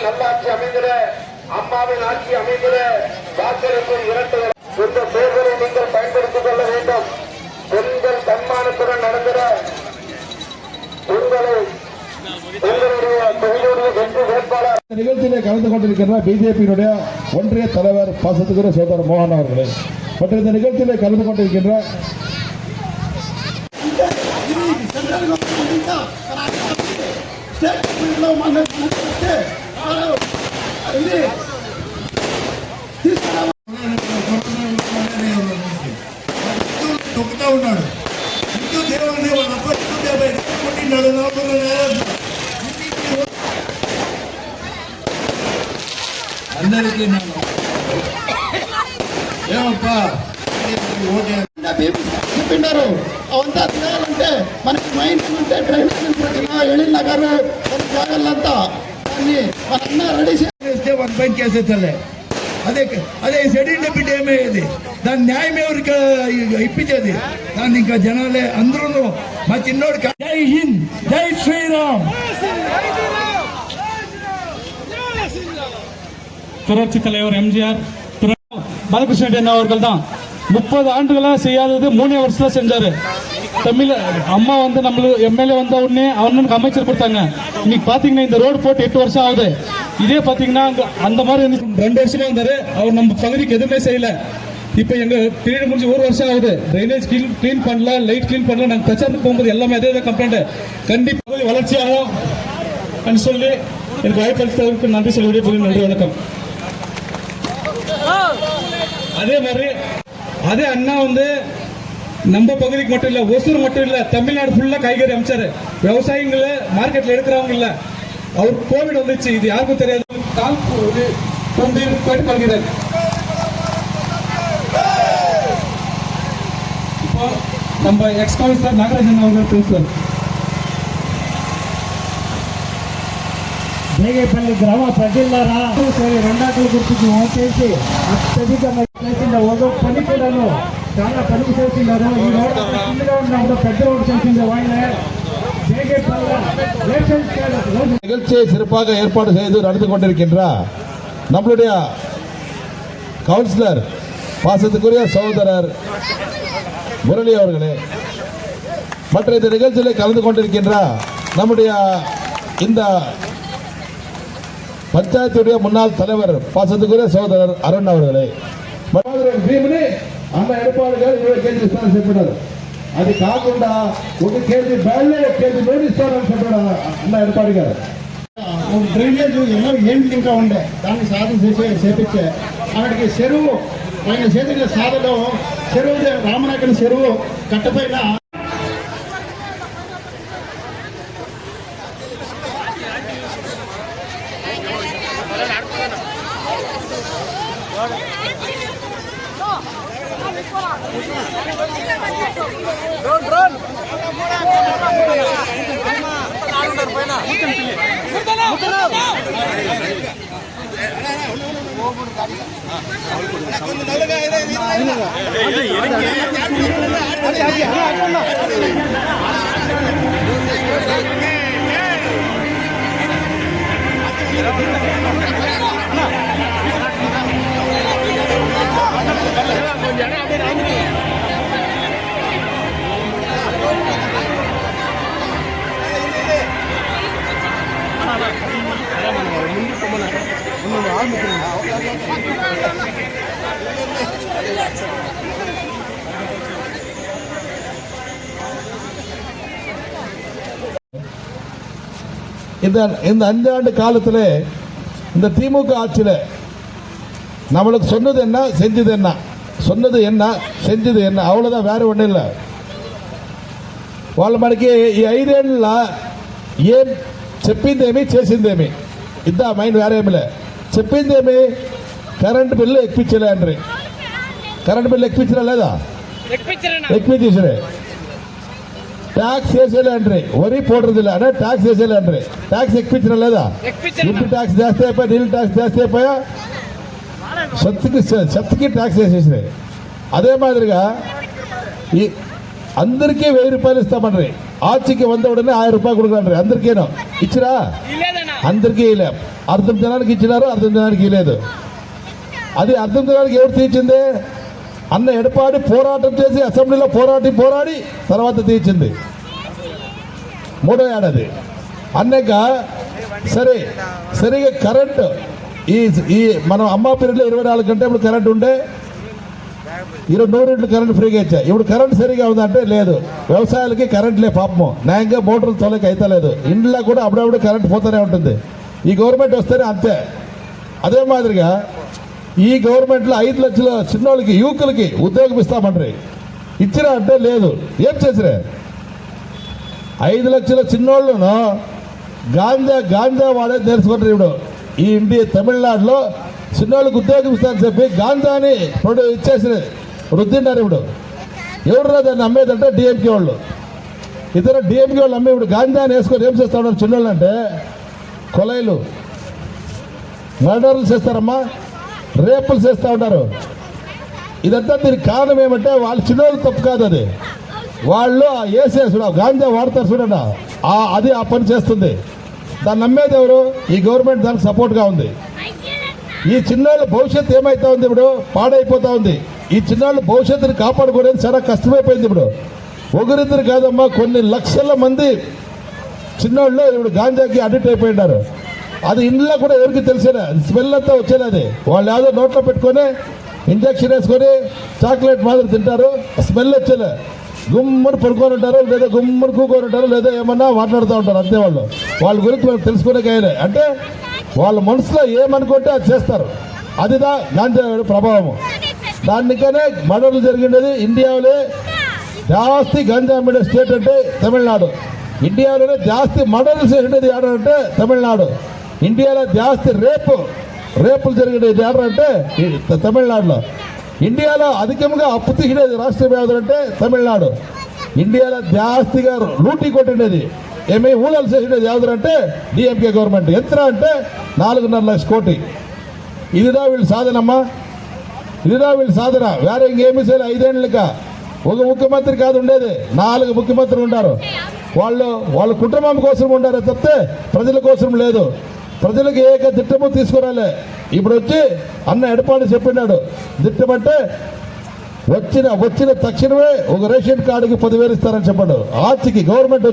நல்லாட்சி அமைந்திட, அம்மாவின் ஆட்சி அமைந்திட வாக்களிப்பு இரண்டு இந்த தேர்தலை நீங்கள் பயன்படுத்திக் கொள்ள வேண்டும். பெண்கள் தன்மானத்துடன் நடந்திட உங்களுடைய தொகுதியுடைய வெற்றி வேட்பாளர் நிகழ்ச்சியிலே கலந்து கொண்டிருக்கின்ற பிஜேபியினுடைய ஒன்றிய தலைவர் பாசத்துக்குரிய சோதரர் மோகன் அவர்களே மற்றும் இந்த நிகழ்ச்சியிலே கலந்து கொண்டிருக்கின்ற ఉన్నాడు అందరికీ ఏమప్పా చెప్పిండారు అవంతా చేయాలంటే మనకి మైండ్ ఉంటే ట్రైన్ ఎళ్ళిన గారు జాగ్రత్త దాన్ని మనంతా రెడీ చేస్తే 1 పాయింట్ చేసేసలే అదే షెడ్యూల్ డెప్యూటీ ఏమయ్యేది దాని న్యాయం ఎవరికి ఇప్పించేది దాన్ని ఇంకా జనాలే అందరూ మా చిన్నోడు జై హింద్ జై శ్రీరామ్ புரட்சி தலைவர் எம்ஜிஆர் பாலகிருஷ்ண ரெட்டி அவர்கள் தான் 30 ஆண்டுகளாக செய்யாதது 3 வருஷத்துல செஞ்சாரு. தமிழ் அம்மா வந்து நம்மளுக்கு எம்எல்ஏ வந்த உடனே அவனுக்கு அமைச்சர் கொடுத்தாங்க. இன்னைக்கு பாத்தீங்கன்னா இந்த ரோடு போட்டு 8 வருஷம் ஆகுது. இதே பாத்தீங்கன்னா அந்த மாதிரி 2 வருஷமா இருந்தாரு. அவர் நம்ம பகுதிக்கு எதுவுமே செய்யல. இப்ப எங்க பீரியட் முடிஞ்சு 1 வருஷம் ஆகுது. ட்ரைனேஜ் கிளீன் பண்ணல, லைட் கிளீன் பண்ணல. நாங்கள் பிரச்சாரத்துக்கு போகும்போது எல்லாமே அதே கம்ப்ளைண்ட். கண்டிப்பா வளர்ச்சி ஆகும் சொல்லி எனக்கு வாய்ப்பு நன்றி சொல்லி நன்றி வணக்கம். அதே மாதிரி அதே அண்ணா வந்து நம்ம பகுதிக்கு மட்டும் இல்ல, ஒசூர் மட்டும் இல்ல, தமிழ்நாடு ஃபுல்லா காய்கறி அமைச்சாரு. விவசாயிகளை மார்க்கெட்ல எடுக்கிறவங்க இல்ல. அவர் கோவிட் வந்துச்சு, இது யாருக்கும் தெரியாது. கால் போயிட்டு பழகிறார். இப்போ நம்ம எக்ஸ் கவுன்சிலர் நாகராஜன் அவர்கள் பேசுவார். బేగేపల్లి గ్రామ ప్రజలారా సరే రెండాకుల గుర్తుకు ఓటేసి అత్యధికంగా చేసిన ఒక పని కూడాను చాలా పని చేస్తున్నారు. ఈ రోడ్డు చిన్నగా ఉన్నప్పుడు పెద్ద రోడ్డు చేసింది వాళ్ళే. நிகழ்ச்சியை சிறப்பாக ஏற்பாடு செய்து நடந்து கொண்டிருக்கின்ற நம்மளுடைய கவுன்சிலர் பாசத்துக்குரிய சகோதரர் முரளி அவர்களே மற்ற இந்த நிகழ்ச்சியில் கலந்து கொண்டிருக்கின்ற நம்முடைய இந்த பஞ்சாயத்துடைய முன்னாள் தலைவர் பாசத்துக்குரிய சகோதரர் அருண் அவர்களே அந்த ஏற்பாடுகள் செய்யப்பட்டது. అది కాకుండా 1 కేజీ బ్యాలే కేజీ నోట్ ఇస్తారని చెప్పాడు అన్న ఏర్పాటు గారు. డ్రైనేజ్ ఎన్నో ఏంటి ఇంకా ఉండే దాన్ని సాధన చేపించే అక్కడికి చెరువు ఆయన చేతుల సాధలో చెరువు రామనాయకుని చెరువు కట్టపైన இந்த 5 ஆண்டு காலத்தில் இந்த திமுக ஆட்சியில் நம்மளுக்கு சொன்னது என்ன செஞ்சது என்ன, சொன்னது என்ன செஞ்சது என்ன, அவ்வளோதான், வேற ஒன்றும் இல்லை. వాళ్ళ మనకి ఈ 5 ఏళ్ళ ఏం చెప్పిందేమి చేసిందేమి ఇద్దా మైండ్ వేరే ఏమి లే. చెప్పిందేమి కరెంట్ బిల్లు ఎక్కించలే అండ్రి. కరెంట్ బిల్లు ఎక్కించరా లేదా? ఎక్కించేసరే. ట్యాక్స్ వేసేలే అండ్రి. వరి పోడ్రదిಲ್ಲ అంటే ట్యాక్స్ వేసేలే అండ్రి. ట్యాక్స్ ఎక్కించరా లేదా? ఇంటి ట్యాక్స్ జాస్తి అయిపోయా, నీళ్ళు ట్యాక్స్ జాస్తి అయిపోయా, చెత్తకి ట్యాక్స్ వేసేసినాయి. అదే మాదిరిగా అందరికీ 1000 రూపాయలు ఇస్తామని ఆచికి వంద ఉడనే 1000 రూపాయలు கொடுக்குறாரு అందరికీను ఇచ్చిరా అందరికీ ఇలే అర్థం జనానికి ఇచ్చినారు అర్థం జనానికి ఇలేదు అది అర్థం జనానికి ఎవరు తీర్చింది అన్న ఎడపాడి పోరాటం చేసి అసెంబ్లీలో పోరాడి తర్వాత తీర్చింది మూడో ఏడాది అన్నాక సరిగా కరెంట్ ఈ మనం అమ్మా పీరియడ్లో 24 గంటలు ఇప్పుడు కరెంట్ ఉండే 100 యూనిట్లు కరెంట్ ఫ్రీగా ఇచ్చా ఇప్పుడు కరెంట్ సరిగా ఉందంటే లేదు వ్యవసాయాలకి కరెంట్ లే పాపము న్యాయంగా మోటార్లు తోలకి అయితే లేదు ఇంట్లో కూడా అప్పుడప్పుడు కరెంట్ పోతూనే ఉంటుంది ఈ గవర్నమెంట్ వస్తేనే అంతే అదే మాదిరిగా ఈ గవర్నమెంట్లో 5 లక్షల చిన్నోళ్ళకి యువకులకి ఉద్యోగం ఇస్తామంటారు ఇచ్చినా అంటే లేదు ఏం చేసిరే 5 లక్షల చిన్నోళ్ళను గాంజా వాడేది నేర్చుకుంటారు ఇప్పుడు ఈ తమిళనాడులో చిన్నోళ్ళకి ఉద్యోగం ఇస్తారని చెప్పి గాంజాని ఇచ్చేసి రుద్దిన్నారు ఇప్పుడు ఎవరు దాన్ని అమ్మేదంటే డిఎంకే వాళ్ళు ఇతర డిఎంకే వాళ్ళు అమ్మే ఇప్పుడు గాంజాని వేసుకొని ఏం చేస్తా ఉన్నారు చిన్నోళ్ళు అంటే కొలైలు మర్డర్లు చేస్తారమ్మా రేపులు చేస్తూ ఉంటారు ఇదంతా దీనికి కారణం ఏమంటే వాళ్ళు చిన్నోళ్ళు తప్పు కాదు అది వాళ్ళు వేసే చూడ గాంజా వాడతారు చూడండి అది ఆ పని చేస్తుంది దాన్ని నమ్మేది ఎవరు ఈ గవర్నమెంట్ దానికి సపోర్ట్గా ఉంది ఈ చిన్నాళ్ళ భవిష్యత్తు ఏమైతా ఉంది ఇప్పుడు పాడైపోతా ఉంది ఈ చిన్నాళ్ళ భవిష్యత్తుని కాపాడుకోవడానికి చాలా కష్టమైపోయింది ఇప్పుడు ఒకరిద్దరు కాదమ్మా కొన్ని లక్షల మంది చిన్నోళ్ళు ఇప్పుడు గాంజాకి అడిక్ట్ అయిపోయినారు అది ఇంట్లో కూడా ఎవరికి తెలిసేనా స్మెల్ అంతా వచ్చేది అది వాళ్ళు ఏదో నోట్లో పెట్టుకొని ఇంజక్షన్ వేసుకొని చాక్లెట్ మాదిరి తింటారు స్మెల్ వచ్చేలే గుమ్మని పడుకొని ఉంటారు లేదా గుమ్మని కూకొని ఉంటారు లేదా ఏమన్నా మాట్లాడుతూ ఉంటారు అంతే వాళ్ళ గురించి మనం తెలుసుకునే కాయలే అంటే వాళ్ళ మనసులో ఏమనుకుంటే అది చేస్తారు అదిదా గాంజా ప్రభావం దానికనే మర్డర్లు జరిగినది ఇండియాలో జాస్తి గాంజా అమ్మిన స్టేట్ అంటే తమిళనాడు ఇండియాలోనే జాస్తి మర్డర్లు చేసినది ఏడంటే తమిళనాడు ఇండియాలో జాస్తి రేపులు జరిగినది ఏడంటే తమిళనాడులో ఇండియాలో అధికంగా అప్పు తీసినది రాష్ట్రం ఏదంటే తమిళనాడు ఇండియాలో జాస్తిగా లూటీ కొట్టినది ఏమీ ఊழல் చేసినది ఏదంటే డిఎంకే గవర్నమెంట్ ఎంత అంటే 4.5 లక్షల కోటి ఇదిదా వీళ్ళు సాధనమ్మా ఇదిదా వీళ్ళు సాధన వేరే ఇంకేమీ చేయాలి 5 ఏళ్ళక ఒక ముఖ్యమంత్రి కాదు ఉండేది 4 ముఖ్యమంత్రులు ఉన్నారు వాళ్ళ కుటుంబం కోసం ఉండారు తప్పితే ప్రజల కోసం లేదు ప్రజలకు ఏక దిట్టము తీసుకురాలే ఇప్పుడు వచ్చి అన్న ఎడపాడి చెప్పినాడు దిట్టమంటే వచ్చిన తక్షణమే ఒక రేషన్ కార్డుకి 10,000 ఇస్తారని చెప్పాడు ఆర్చికి గవర్నమెంట్